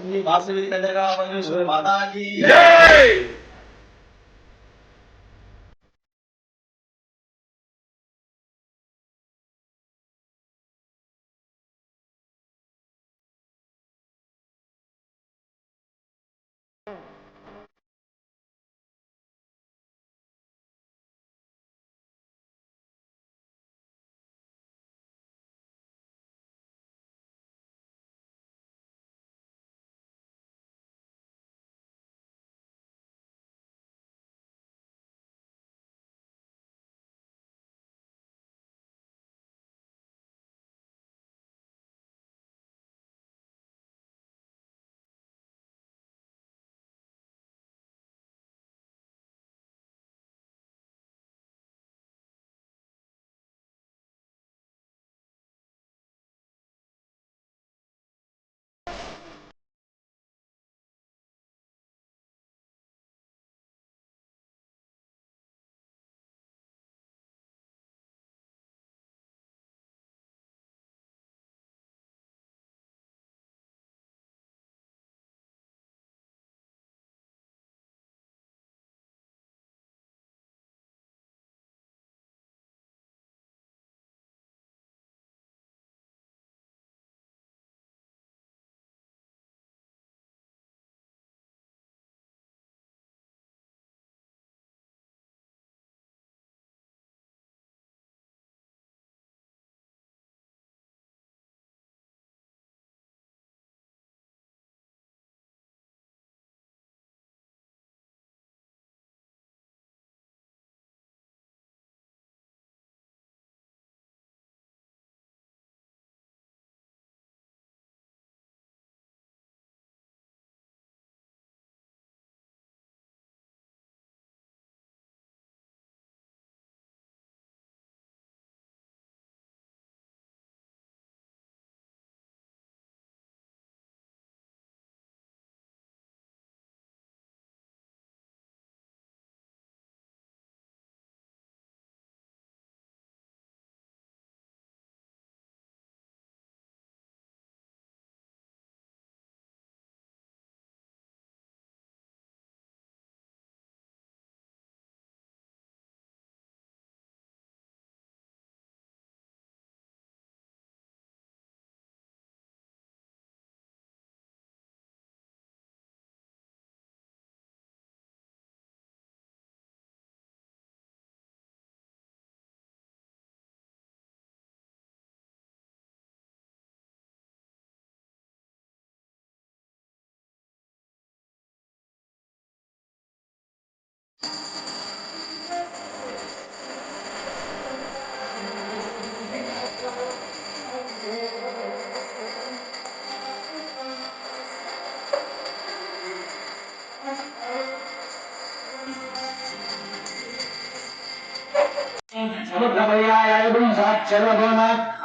ఈ వాసవి కన్యగా పరమేశ్వరి మాతాకి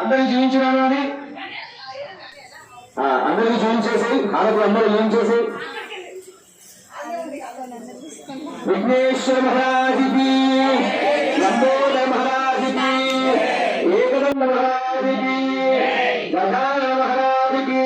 అందరికి చూపించడం అందరికి చూపించేసి హారతులు అందరూ చూపించేసి విఘ్నేశ్వర మహారాజుకి లంబోదర మహారాజుకి ఏకదండ మహారాజుకి గజానన మహారాజుకి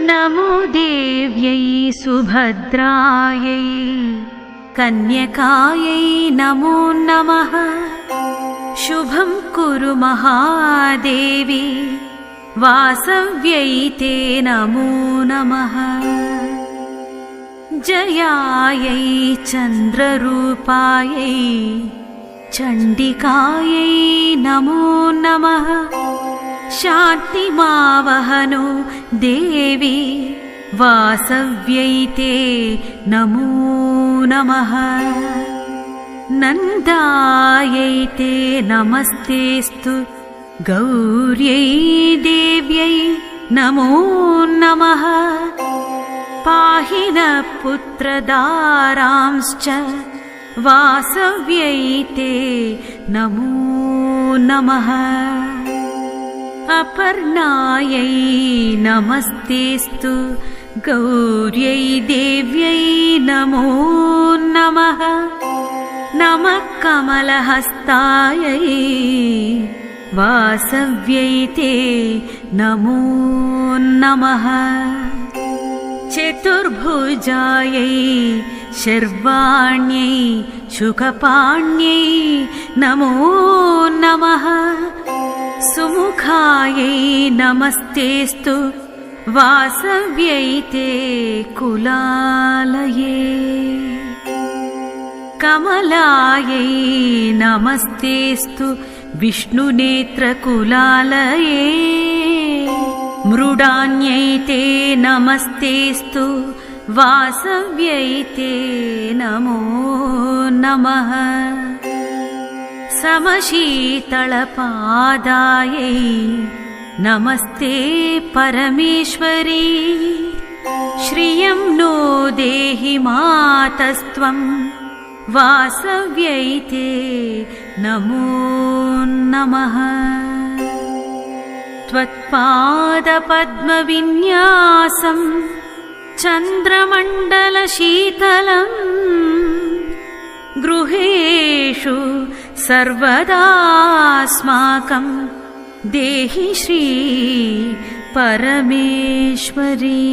नमो देव्यै सुभद्रायै कन्यकायै नमो नमः। शुभं कुरु महादेवी वासव्यै ते नमो नमः। जयायै चन्द्ररूपायै चण्डिकायै नमो नमः। शान्तिमावहनो देवी वासव्यै ते नमो नमः। नन्दायै ते नमस्तेस्तु गौर्यै देव्यै नमो नमः। पाहि नः पुत्रदारांश्च वासव्यै ते नमो नमः। अपर्णायै नमस्तेस्तु गौर्यै देव्यै नमो नमः। नमः कमलहस्तायै वासव्यै ते नमो नमः। चतुर्भुजायै शर्वाण्यै शुकपाण्यै नमो नमः। सुमुखायै नमस्तेस्तु वासव्यै ते कुलालये। कमलायै नमस्तेस्तु विष्णुनेत्रकुलालये। मृडान्यै ते नमस्तेस्तु वासव्यै ते नमो नमः। समशीतलपादायै नमस्ते परमेश्वरी। श्रियं नो देहि मातस्त्वं वासव्यै ते नमो नमः। त्वत्पादपद्मविन्यासं चन्द्रमण्डलशीतलम् गृहेषु सर्वदास्माकं देहि श्री परमेश्वरी।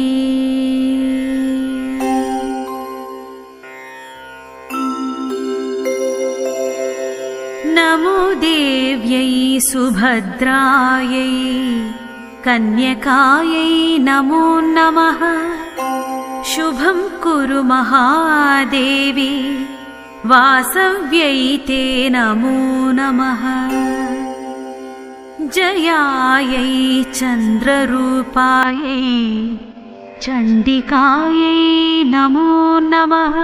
नमो देव्यै सुभद्रायै कन्यकायै नमो नमः। शुभं कुरु महादेवी वासव्यै ते नमो नमः। जयायै चन्द्ररूपायै चण्डिकायै नमो नमः।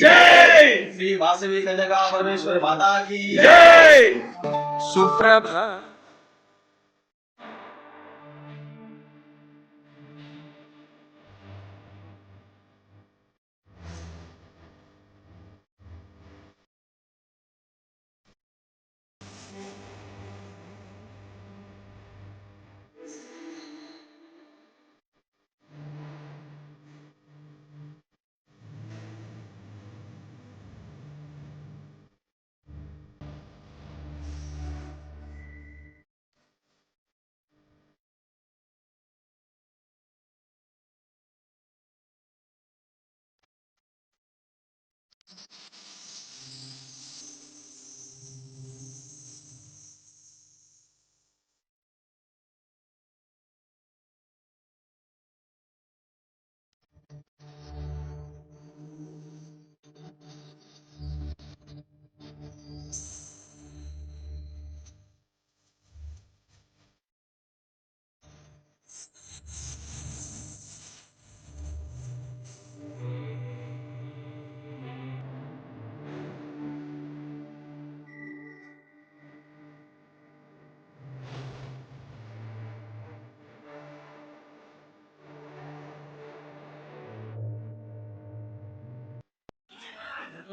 जय श्री वासवी कन्यका परमेश्वर माता की जय। सुप्रभा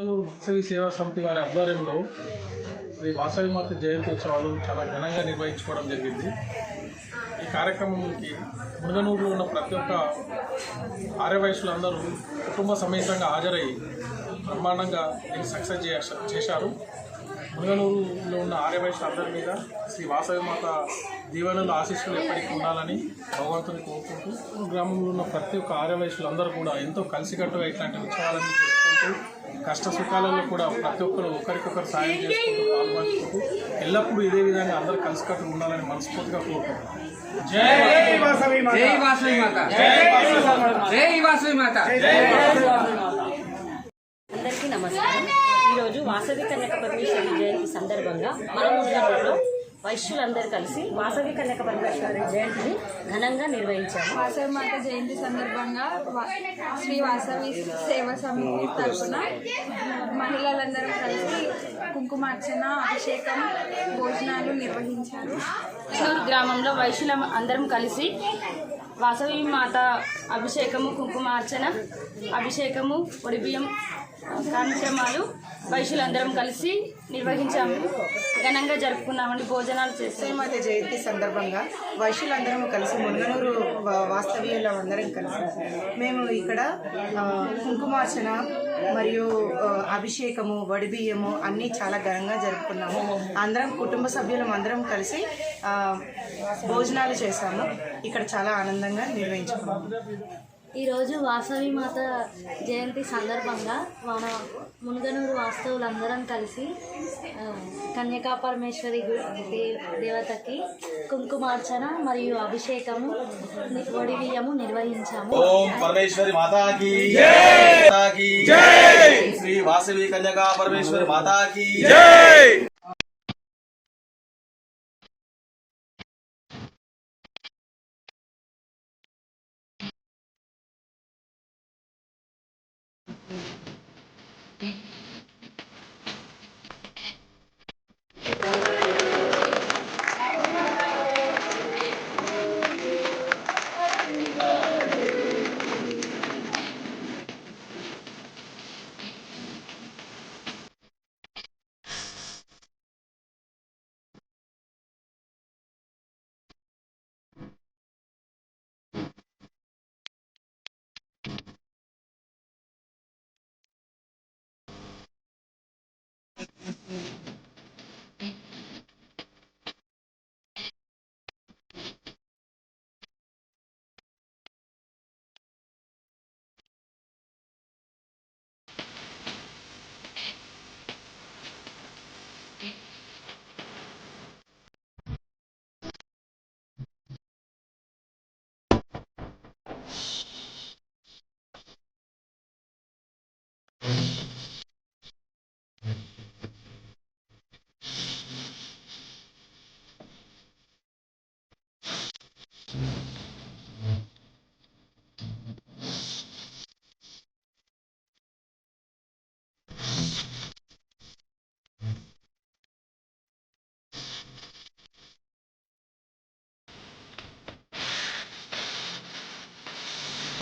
వాసవి సేవా సమితి వారి ఆధ్వర్యంలో శ్రీ వాసవి మాత జయంతి ఉత్సవాలు చాలా ఘనంగా నిర్వహించుకోవడం జరిగింది. ఈ కార్యక్రమంకి మునగనూరులో ఉన్న ప్రతి ఒక్క ఆర్యవైశ్యులందరూ కుటుంబ సమేతంగా హాజరై బ్రహ్మాండంగా దీన్ని సక్సెస్ చేశారు. మునగనూరులో ఉన్న ఆర్యవైశ్యులందరి మీద శ్రీ వాసవి మాత దీవెనలు ఆశీస్సులు ఎప్పటికీ ఉండాలని భగవంతుని కోరుకుంటూ గ్రామంలో ఉన్న ప్రతి ఒక్క ఆర్యవైశ్యులందరూ కూడా ఎంతో కలిసికట్టుగా ఇట్లాంటి ఉత్సవాలన్నీ జరుపుకుంటూ కష్ట సుఖాలలో కూడా ప్రతి ఒక్కరు ఒకరికొకరు సాయం చేసుకుంటూ పాల్గొంచుకుంటూ ఎల్లప్పుడూ ఇదే విధంగా అందరూ కలిసికట్టుగా ఉండాలని మనస్ఫూర్తిగా కోరుకుంటున్నాం. జై వాసవి మాత, జై వాసవి మాత, జై వాసవి మాత. అందరికీ నమస్కారం. ఈరోజు వాసవి కన్యక పరమేశ్వరి జయంతి సందర్భంగా మన మునగనూరులో వైశ్యులందరూ కలిసి వాసవి కన్యక పరమేశ్వరి జయంతిని ఘనంగా నిర్వహించాము. వాసవి మాత జయంతి సందర్భంగా శ్రీ వాసవి సేవా సమితి తరఫున మహిళలందరూ కలిసి కుంకుమార్చన, అభిషేకం, భోజనాలు నిర్వహించారు. చిత్తూరు గ్రామంలో వైశ్యులం అందరం కలిసి వాసవి మాత అభిషేకము, కుంకుమార్చన, అభిషేకము, ఒడిబియ్యం కార్యక్రమాలు వైశ్యులందరం కలిసి నిర్వహించాము. ఘనంగా జరుపుకున్నామండి. భోజనాలు చేస్తాం. మాత జయంతి సందర్భంగా వైశ్యులందరం కలిసి మునగనూరు వాస్తవ్యులందరం కలిసి మేము ఇక్కడ కుంకుమార్చన మరియు అభిషేకము, వడిబియ్యము అన్నీ చాలా ఘనంగా జరుపుకున్నాము. అందరం కుటుంబ సభ్యులం అందరం కలిసి భోజనాలు చేశాము. ఇక్కడ చాలా ఆనందంగా నిర్వహించుకున్నాము. ఈరోజు వాసవి మాత జయంతి సందర్భంగా మన మునగనూరు వాస్తవులందరం కలిసి కన్యకా పరమేశ్వరి దేవతకి కుంకుమార్చన మరియు అభిషేకము, ఒడిబియ్యము నిర్వహించాము. ఓం పరమేశ్వరి మాతాకి జై, శ్రీ వాసవి కన్యకా పరమేశ్వరి మాతాకి జై.